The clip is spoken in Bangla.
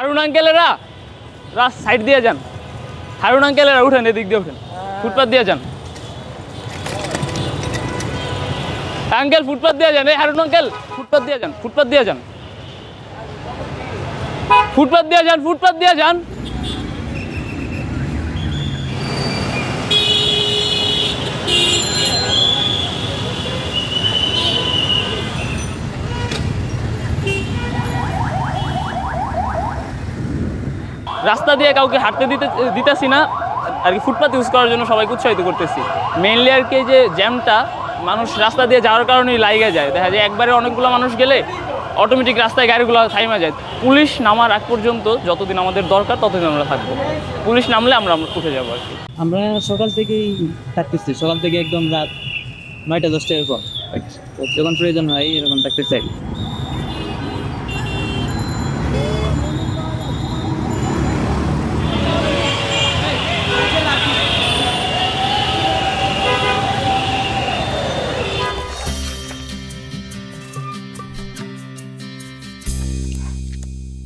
হারুন আঙ্কেলেরা সাইড দিয়ে যান, হারুন আঙ্কেলেরা উঠেন, এদিক দিয়ে উঠেন, ফুটপাথ দিয়ে যান আঙ্কেল, ফুটপাথ দিয়ে যান। এই হারুন আঙ্কেল ফুটপাথ দিয়ে যান, ফুটপাথ দিয়ে যান, ফুটপাথ দিয়ে যান, ফুটপাথ দিয়ে যান। রাস্তা দিয়ে কাউকে হাঁটতে দিতেছি না আর কি, ফুটপাথ ইউজ করার জন্য সবাইকে উৎসাহিত করতেছি। মেইনলি আর কি যে জ্যামটা মানুষ রাস্তা দিয়ে যাওয়ার কারণেই লাইগা যায়, দেখা যায় একবারে অনেকগুলো মানুষ গেলে অটোমেটিক রাস্তায় গাড়িগুলো থাইমা যায়। পুলিশ নামার আগ পর্যন্ত যতদিন আমাদের দরকার ততদিন আমরা থাকবো, পুলিশ নামলে আমরা উঠে যাবো আর কি। আমরা সকাল থেকেই থাকতেছি, সকাল থেকে একদম রাত 9টা 10টা এরকম, যখন প্রয়োজন হয় এরকম থাকতে চাই।